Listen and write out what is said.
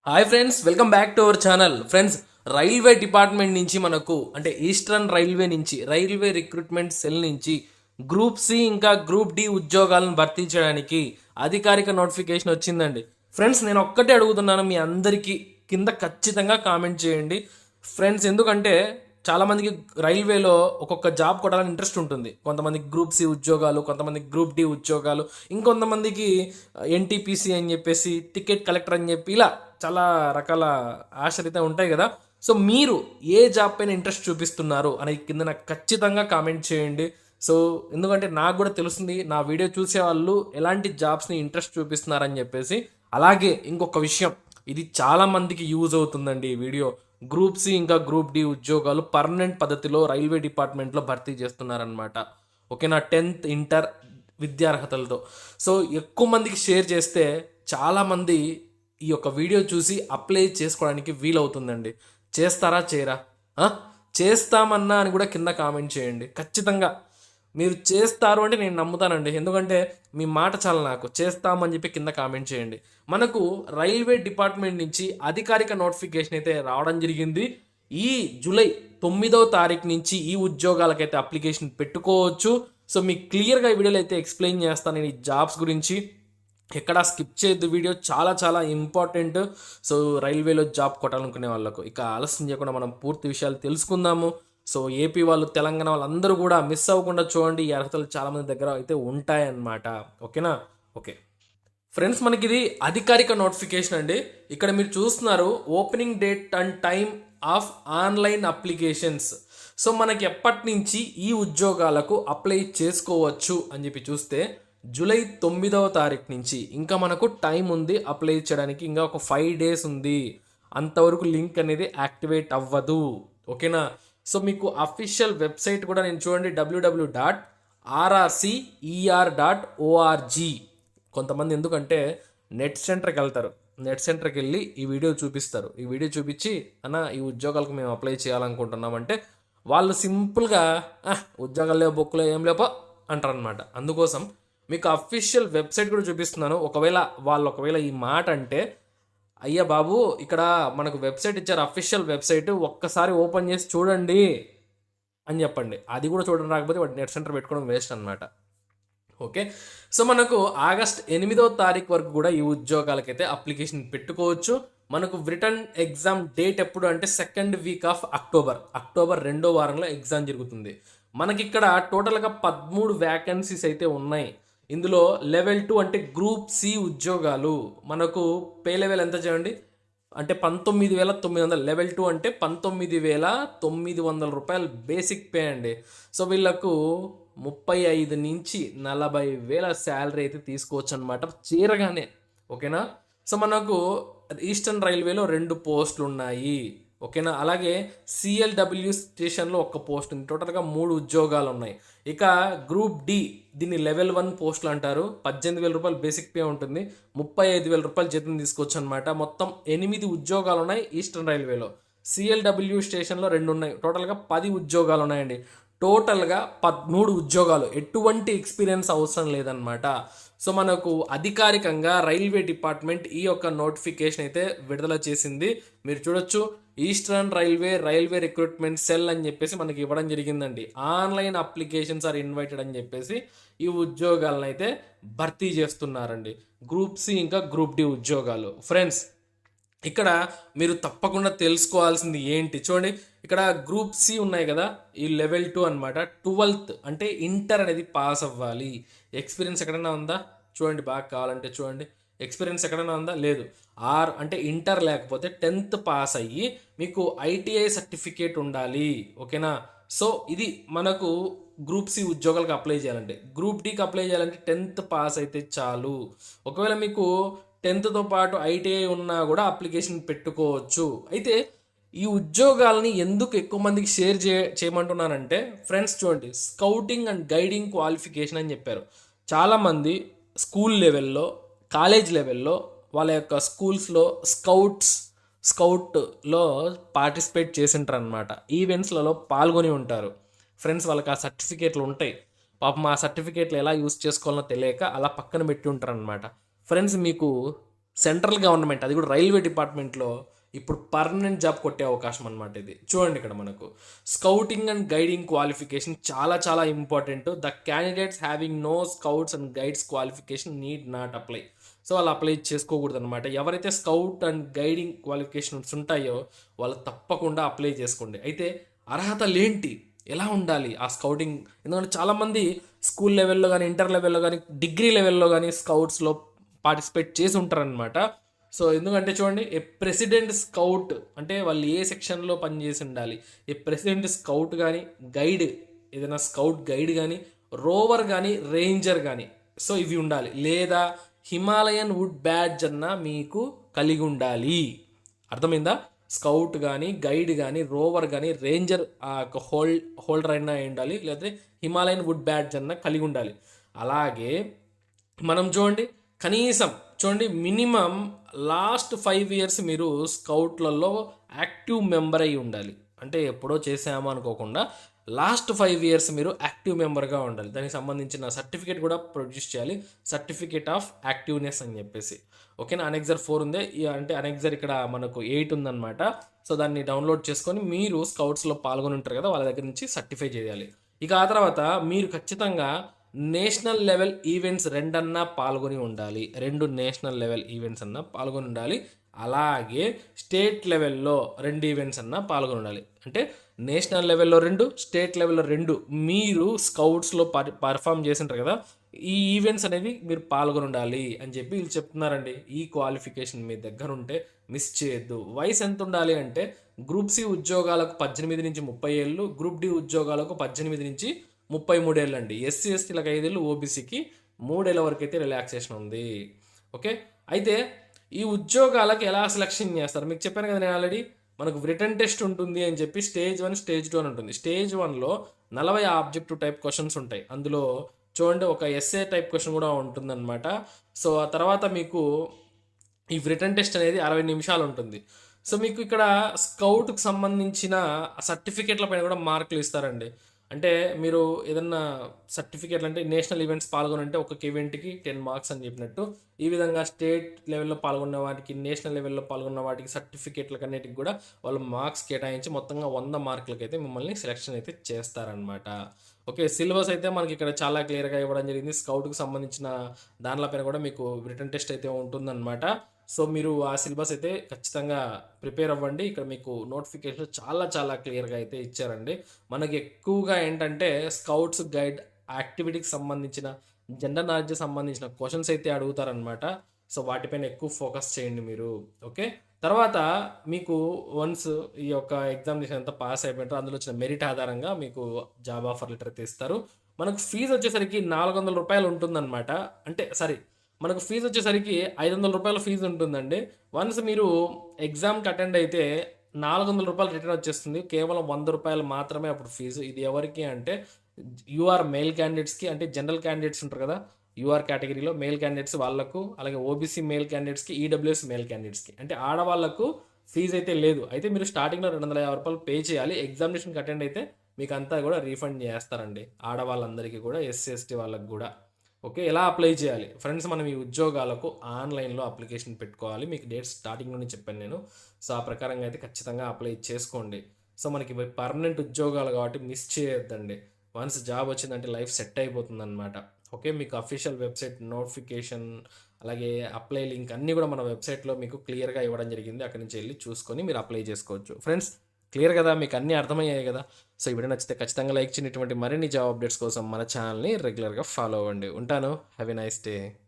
Hi friends, welcome back to our channel. Friends, railway department నుంచి మనకు అంటే eastern railway నుంచి రైల్వే రిక్రూట్మెంట్ సెల్ నుంచి గ్రూప్ సి ఇంకా గ్రూప్ డి ఉద్యోగాలను భర్తీ చేయడానికి అధికారిక నోటిఫికేషన్ వచ్చిందండి. ఫ్రెండ్స్, నేను ఒక్కటే అడుగుతున్నాను, మీ అందరికీ కింద ఖచ్చితంగా కామెంట్ చేయండి ఫ్రెండ్స్. ఎందుకంటే చాలామందికి రైల్వేలో ఒక్కొక్క జాబ్ కొట్టాలని ఇంట్రెస్ట్ ఉంటుంది. కొంతమందికి గ్రూప్ సి ఉద్యోగాలు, కొంతమందికి గ్రూప్ డి ఉద్యోగాలు, ఇంకొంతమందికి ఎన్టీపీసీ అని చెప్పేసి టికెట్ కలెక్టర్ అని చెప్పి ఇలా చాలా రకాల ఆశలు అయితే ఉంటాయి కదా. సో మీరు ఏ జాబ్ పైన ఇంట్రెస్ట్ చూపిస్తున్నారు అనేది కింద నాకు ఖచ్చితంగా కామెంట్ చేయండి. సో ఎందుకంటే నాకు కూడా తెలుస్తుంది నా వీడియో చూసే వాళ్ళు ఎలాంటి జాబ్స్ని ఇంట్రెస్ట్ చూపిస్తున్నారని చెప్పేసి. అలాగే ఇంకొక విషయం, ఇది చాలా మందికి యూజ్ అవుతుందండి ఈ వీడియో. గ్రూప్ సి ఇంకా గ్రూప్ డి ఉద్యోగాలు పర్మనెంట్ పద్ధతిలో రైల్వే డిపార్ట్మెంట్లో భర్తీ చేస్తున్నారనమాట. ఓకేనా, 10th ఇంటర్ విద్యార్హతలతో. సో ఎక్కువ మందికి షేర్ చేస్తే చాలామంది ఈ యొక్క వీడియో చూసి అప్లై చేసుకోవడానికి వీలవుతుందండి. చేస్తారా చేయరా? చేస్తామన్నా అని కూడా కింద కామెంట్ చేయండి. ఖచ్చితంగా మీరు చేస్తారు అంటే నేను నమ్ముతానండి. ఎందుకంటే మీ మాట చాలా నాకు. చేస్తామని చెప్పి కింద కామెంట్ చేయండి. మనకు రైల్వే డిపార్ట్మెంట్ నుంచి అధికారిక నోటిఫికేషన్ అయితే రావడం జరిగింది. ఈ జూలై 9వ తారీఖు నుంచి ఈ ఉద్యోగాలకైతే అప్లికేషన్ పెట్టుకోవచ్చు. సో మీకు క్లియర్గా ఈ వీడియోలో అయితే ఎక్స్ప్లెయిన్ చేస్తాను నేను ఈ జాబ్స్ గురించి. ఎక్కడ స్కిప్ చేయొద్దు, వీడియో చాలా చాలా ఇంపార్టెంట్. సో రైల్వేలో జాబ్ కొట్టాలనుకునే వాళ్ళకు ఇక ఆలస్యం చేయకుండా మనం పూర్తి విషయాలు తెలుసుకుందాము. సో ఏపీ వాళ్ళు, తెలంగాణ వాళ్ళందరూ కూడా మిస్ అవ్వకుండా చూడండి. ఈ అర్హతలు చాలామంది దగ్గర అయితే ఉంటాయన్నమాట. ఓకేనా? ఓకే ఫ్రెండ్స్, మనకి ఇది అధికారిక నోటిఫికేషన్ అండి. ఇక్కడ మీరు చూస్తున్నారు opening date and time of online applications. So మనకి ఎప్పటి నుంచి ఈ ఉద్యోగాలకు అప్లై చేసుకోవచ్చు అని చెప్పి చూస్తే జూలై 9వ తారీఖు నుంచి. ఇంకా మనకు టైం ఉంది అప్లై చేయడానికి, ఇంకా ఒక 5 days ఉంది. అంతవరకు లింక్ అనేది యాక్టివేట్ అవ్వదు. ఓకేనా? సో మీకు అఫీషియల్ వెబ్సైట్ కూడా నేను చూడండి, www.rrcer.org. కొంతమంది ఎందుకంటే నెట్ సెంటర్కి వెళ్తారు, నెట్ సెంటర్కి వెళ్ళి ఈ వీడియో చూపిస్తారు. ఈ వీడియో చూపించి అన్న ఈ ఉద్యోగాలకు మేము అప్లై చేయాలనుకుంటున్నామంటే వాళ్ళు సింపుల్గా ఉద్యోగాలు లేవు, బొక్కులు ఏం లేపో అంటారనమాట. అందుకోసం మీకు అఫీషియల్ వెబ్సైట్ కూడా చూపిస్తున్నాను. ఒకవేళ ఈ మాట అంటే, అయ్యా బాబు ఇక్కడ మనకు వెబ్సైట్ ఇచ్చారు, అఫీషియల్ వెబ్సైట్, ఒక్కసారి ఓపెన్ చేసి చూడండి అని చెప్పండి. అది కూడా చూడండి, రాకపోతే వాటి నెట్ సెంటర్ పెట్టుకోవడం వేస్ట్ అనమాట. ఓకే, సో మనకు ఆగస్ట్ 8వ తారీఖు వరకు కూడా ఈ ఉద్యోగాలకైతే అప్లికేషన్ పెట్టుకోవచ్చు. మనకు రిటర్న్ ఎగ్జామ్ డేట్ ఎప్పుడు అంటే 2nd week of అక్టోబర్ 2వ వారంలో ఎగ్జామ్ జరుగుతుంది. మనకి ఇక్కడ టోటల్గా 13 వ్యాకెన్సీస్ అయితే ఉన్నాయి. ఇందులో లెవెల్ 2 అంటే గ్రూప్ సి ఉద్యోగాలు. మనకు పే లెవెల్ ఎంత చేయండి అంటే 19,900. లెవెల్ 2 అంటే 19,900 రూపాయలు బేసిక్ పే అండి. సో వీళ్ళకు 35 నుంచి 40,000 శాలరీ అయితే తీసుకోవచ్చు అనమాట చేరగానే. ఓకేనా? సో మనకు ఈస్టర్న్ రైల్వేలో 2 పోస్టులు ఉన్నాయి. ఓకేనా? అలాగే సిఎల్డబ్ల్యూ స్టేషన్లో 1 పోస్ట్ ఉంది. టోటల్గా 3 ఉద్యోగాలు ఉన్నాయి. ఇక గ్రూప్ డి, దీన్ని లెవెల్ 1 పోస్టులు అంటారు. 18,000 రూపాయలు బేసిక్ పే ఉంటుంది, 35,000 రూపాయలు జీతం తీసుకోవచ్చు అనమాట. మొత్తం 8 ఉద్యోగాలు ఉన్నాయి ఈస్టర్న్ రైల్వేలో. సిఎల్డబ్ల్యూ స్టేషన్లో 2 ఉన్నాయి. టోటల్గా 10 ఉద్యోగాలు ఉన్నాయండి. టోటల్గా 13 ఉద్యోగాలు. ఎటువంటి ఎక్స్పీరియన్స్ అవసరం లేదనమాట. సో మనకు అధికారికంగా రైల్వే డిపార్ట్మెంట్ ఈ యొక్క నోటిఫికేషన్ అయితే విడుదల చేసింది. మీరు చూడొచ్చు, ఈస్టర్న్ రైల్వే రిక్రూట్మెంట్ సెల్ అని చెప్పేసి మనకి ఇవ్వడం జరిగిందండి. ఆన్లైన్ అప్లికేషన్స్ ఆర్ ఇన్వైటెడ్ అని చెప్పేసి ఈ ఉద్యోగాలను అయితే భర్తీ చేస్తున్నారండి. గ్రూప్ సి ఇంకా గ్రూప్ డి ఉద్యోగాలు. ఫ్రెండ్స్, ఇక్కడ మీరు తప్పకుండా తెలుసుకోవాల్సింది ఏంటి చూడండి, ఇక్కడ గ్రూప్ సి ఉన్నాయి కదా, ఈ లెవెల్ 2 అనమాట. 12th అంటే ఇంటర్ అనేది పాస్ అవ్వాలి. ఎక్స్పీరియన్స్ ఎక్కడైనా ఉందా చూడండి, బాగా కావాలంటే చూడండి. ఎక్స్పీరియన్స్ ఎక్కడైనా ఉందా? లేదు. ఆర్ అంటే ఇంటర్ లేకపోతే 10th పాస్ అయ్యి మీకు ఐటీఐ సర్టిఫికేట్ ఉండాలి. ఓకేనా? సో ఇది మనకు గ్రూప్ సి ఉద్యోగాలకు అప్లై చేయాలంటే. గ్రూప్ డికి అప్లై చేయాలంటే 10th పాస్ అయితే చాలు. ఒకవేళ మీకు 10thతో పాటు ఐటీఐ ఉన్నా కూడా అప్లికేషన్ పెట్టుకోవచ్చు. అయితే ఈ ఉద్యోగాలని ఎందుకు ఎక్కువ మందికి షేర్ చేయమంటున్నానంటే ఫ్రెండ్స్ చూడండి, స్కౌటింగ్ అండ్ గైడింగ్ క్వాలిఫికేషన్ అని చెప్పారు. చాలామంది స్కూల్ లెవెల్లో, కాలేజ్ లెవెల్లో వాళ్ళ యొక్క స్కూల్స్లో స్కౌట్లో పార్టిసిపేట్ చేసింటారు అనమాట. ఈవెంట్స్లలో పాల్గొని ఉంటారు. ఫ్రెండ్స్, వాళ్ళకి ఆ సర్టిఫికేట్లు ఉంటాయి. పాపం ఆ సర్టిఫికేట్లు ఎలా యూస్ చేసుకోవాలో తెలియక అలా పక్కన పెట్టి ఉంటారు అనమాట. ఫ్రెండ్స్, మీకు సెంట్రల్ గవర్నమెంట్, అది కూడా రైల్వే డిపార్ట్మెంట్లో ఇప్పుడు పర్మనెంట్ జాబ్ కొట్టే అవకాశం అనమాట ఇది. చూడండి ఇక్కడ మనకు స్కౌటింగ్ అండ్ గైడింగ్ క్వాలిఫికేషన్ చాలా చాలా important. The candidates having no scouts and guides qualification need not apply. So వాళ్ళు అప్లై చేసుకోకూడదు అనమాట. ఎవరైతే స్కౌట్ అండ్ గైడింగ్ క్వాలిఫికేషన్స్ ఉంటాయో వాళ్ళు తప్పకుండా అప్లై చేసుకోండి. అయితే అర్హతలేంటి, ఎలా ఉండాలి ఆ స్కౌటింగ్? ఎందుకంటే చాలామంది స్కూల్ లెవెల్లో కానీ, ఇంటర్ లెవెల్లో కానీ, డిగ్రీ లెవెల్లో కానీ స్కౌట్స్లో పార్టిసిపేట్ చేసి ఉంటారనమాట. సో ఎందుకంటే చూడండి, ఏ ప్రెసిడెంట్ స్కౌట్ అంటే వాళ్ళు ఏ సెక్షన్లో పనిచేసి ఉండాలి. ఏ ప్రెసిడెంట్ స్కౌట్ కానీ, గైడ్ ఏదైనా స్కౌట్ గైడ్ కానీ, రోవర్ కానీ, రేంజర్ కానీ, సో ఇవి ఉండాలి. లేదా హిమాలయన్ వుడ్ బ్యాడ్జ్ అన్న మీకు కలిగి ఉండాలి. అర్థమైందా? స్కౌట్ కానీ, గైడ్ కానీ, రోవర్ కానీ, రేంజర్ హోల్డర్ అయినా ఉండాలి, లేకపోతే హిమాలయన్ వుడ్ బ్యాడ్జ్ అన్న కలిగి ఉండాలి. అలాగే మనం చూడండి, కనీసం చూడండి మినిమం లాస్ట్ 5 years మీరు స్కౌట్లలో యాక్టివ్ మెంబర్ అయి ఉండాలి. అంటే ఎప్పుడో చేసామో అనుకోకుండా లాస్ట్ 5 years మీరు యాక్టివ్ మెంబర్గా ఉండాలి. దానికి సంబంధించిన సర్టిఫికేట్ కూడా ప్రొడ్యూస్ చేయాలి, సర్టిఫికేట్ ఆఫ్ యాక్టివ్నెస్ అని చెప్పేసి. ఓకేనా? అనెక్సర్ 4 ఉంది, అంటే అనెక్సర్ ఇక్కడ మనకు 8 ఉందన్నమాట. సో దాన్ని డౌన్లోడ్ చేసుకొని మీరు స్కౌట్స్లో పాల్గొని ఉంటారు కదా, వాళ్ళ దగ్గర నుంచి సర్టిఫై చేయాలి. ఇక ఆ తర్వాత మీరు ఖచ్చితంగా నేషనల్ లెవెల్ ఈవెంట్స్ 2 అన్నా పాల్గొని ఉండాలి. 2 నేషనల్ లెవెల్ ఈవెంట్స్ అన్నా పాల్గొని ఉండాలి. అలాగే స్టేట్ లెవెల్లో 2 ఈవెంట్స్ అన్నా పాల్గొని ఉండాలి. అంటే నేషనల్ లెవెల్లో 2, స్టేట్ లెవెల్లో 2 మీరు స్కౌట్స్లో పర్ఫామ్ చేసింటారు కదా, ఈ ఈవెంట్స్ అనేవి మీరు పాల్గొని ఉండాలి అని చెప్పి వీళ్ళు చెప్తున్నారండి. ఈ క్వాలిఫికేషన్ మీ దగ్గర ఉంటే మిస్ చేయొద్దు. వయసు ఎంత ఉండాలి అంటే గ్రూప్ సి ఉద్యోగాలకు 18 నుంచి 30 ఏళ్ళు, గ్రూప్ డి ఉద్యోగాలకు 18 నుంచి 33 ఏళ్ళు అండి. ఎస్సీ ఎస్టీలకు 5 ఏళ్ళు, ఓబీసీకి 3 ఏళ్ళ వరకు అయితే రిలాక్సేషన్ ఉంది. ఓకే, అయితే ఈ ఉద్యోగాలకు ఎలా సెలక్షన్ చేస్తారు? మీకు చెప్పాను కదా నేను ఆల్రెడీ, మనకు రిటర్న్ టెస్ట్ ఉంటుంది అని చెప్పి స్టేజ్ 1, స్టేజ్ 2 అని ఉంటుంది. స్టేజ్ 1లో 40 ఆబ్జెక్టివ్ టైప్ క్వశ్చన్స్ ఉంటాయి. అందులో చూడండి ఒక ఎస్ఏ టైప్ క్వశ్చన్ కూడా ఉంటుందన్నమాట. సో ఆ తర్వాత మీకు ఈ రిటర్న్ టెస్ట్ అనేది 60 నిమిషాలు ఉంటుంది. సో మీకు ఇక్కడ స్కౌట్కి సంబంధించిన సర్టిఫికేట్ల పైన కూడా మార్కులు ఇస్తారండి. అంటే మీరు ఏదన్నా సర్టిఫికేట్లు అంటే నేషనల్ ఈవెంట్స్ పాల్గొనంటే ఒక్కొక్క ఈవెంట్కి 10 మార్క్స్ అని చెప్పినట్టు, ఈ విధంగా స్టేట్ లెవెల్లో పాల్గొన్న వాటికి, నేషనల్ లెవెల్లో పాల్గొన్న వాటికి సర్టిఫికేట్లకు అన్నిటికి కూడా వాళ్ళు మార్క్స్ కేటాయించి మొత్తంగా 100 మార్కులకి అయితే మిమ్మల్ని సెలెక్షన్ అయితే చేస్తారనమాట. ఓకే, సిలబస్ అయితే మనకి ఇక్కడ చాలా క్లియర్గా ఇవ్వడం జరిగింది. స్కౌట్కి సంబంధించిన దానిపైన కూడా మీకు రిటర్న్ టెస్ట్ అయితే ఉంటుందన్నమాట. సో మీరు ఆ సిలబస్ అయితే ఖచ్చితంగా ప్రిపేర్ అవ్వండి. ఇక్కడ మీకు నోటిఫికేషన్ చాలా చాలా క్లియర్గా అయితే ఇచ్చారండి. మనకి ఎక్కువగా ఏంటంటే స్కౌట్స్ గైడ్ యాక్టివిటీకి సంబంధించిన, జనరల్ నాలెడ్జ్ సంబంధించిన క్వశ్చన్స్ అయితే అడుగుతారనమాట. సో వాటిపైన ఎక్కువ ఫోకస్ చేయండి మీరు. ఓకే, తర్వాత మీకు వన్స్ ఈ యొక్క ఎగ్జామినేషన్ అంతా పాస్ అయిపోయింటారు, అందులో వచ్చిన మెరిట్ ఆధారంగా మీకు జాబ్ ఆఫర్ లెటర్ అయితే ఇస్తారు. మనకు ఫీజు వచ్చేసరికి 400 రూపాయలు ఉంటుందన్నమాట. అంటే సారీ, మనకు ఫీజు వచ్చేసరికి 500 రూపాయల ఫీజు ఉంటుందండి. వన్స్ మీరు ఎగ్జామ్కి అటెండ్ అయితే 400 రూపాయలు రిటర్న్ వచ్చేస్తుంది. కేవలం 100 రూపాయలు మాత్రమే అప్పుడు ఫీజు. ఇది ఎవరికి అంటే యూఆర్ మెయిల్ క్యాండిడేట్స్కి, అంటే జనరల్ క్యాండిడేట్స్ ఉంటారు కదా, యూఆర్ కేటగిరీలో మెయిల్ క్యాండిడేట్స్ వాళ్ళకు, అలాగే ఓబీసీ మెయిల్ క్యాండిడేట్స్కి, ఈడబ్ల్యూఎస్ మెయిల్ క్యాండిడేట్స్కి, అంటే ఆడవాళ్ళకు ఫీజు అయితే లేదు. అయితే మీరు స్టార్టింగ్లో 250 రూపాయలు పే చేయాలి. ఎగ్జామినేషన్కి అటెండ్ అయితే మీకు అంతా కూడా రీఫండ్ చేస్తారండి, ఆడవాళ్ళందరికీ కూడా, ఎస్సీ ఎస్టీ వాళ్ళకి కూడా. ఓకే, ఎలా అప్లై చేయాలి ఫ్రెండ్స్? మనం ఈ ఉద్యోగాలకు ఆన్లైన్లో అప్లికేషన్ పెట్టుకోవాలి. మీకు డేట్స్ స్టార్టింగ్లోనే చెప్పాను నేను. సో ఆ ప్రకారంగా అయితే ఖచ్చితంగా అప్లై చేసుకోండి. సో మనకి పర్మనెంట్ ఉద్యోగాలు కాబట్టి మిస్ చేయొద్దండి. వన్స్ జాబ్ వచ్చిందంటే లైఫ్ సెట్ అయిపోతుంది అనమాట. ఓకే, మీకు అఫీషియల్ వెబ్సైట్ నోటిఫికేషన్, అలాగే అప్లై లింక్ అన్నీ కూడా మన వెబ్సైట్లో మీకు క్లియర్గా ఇవ్వడం జరిగింది. అక్కడి నుంచి వెళ్ళి చూసుకొని మీరు అప్లై చేసుకోవచ్చు. ఫ్రెండ్స్, క్లియర్ కదా? మీకు అన్నీ అర్థమయ్యాయి కదా? సో ఈ వీడియో నచ్చితే ఖచ్చితంగా లైక్ చేయండి. ఇటువంటి మరిన్ని జాబ్ అప్డేట్స్ కోసం మన ఛానల్ని రెగ్యులర్గా ఫాలో అవ్వండి. ఉంటాను. Have a nice day.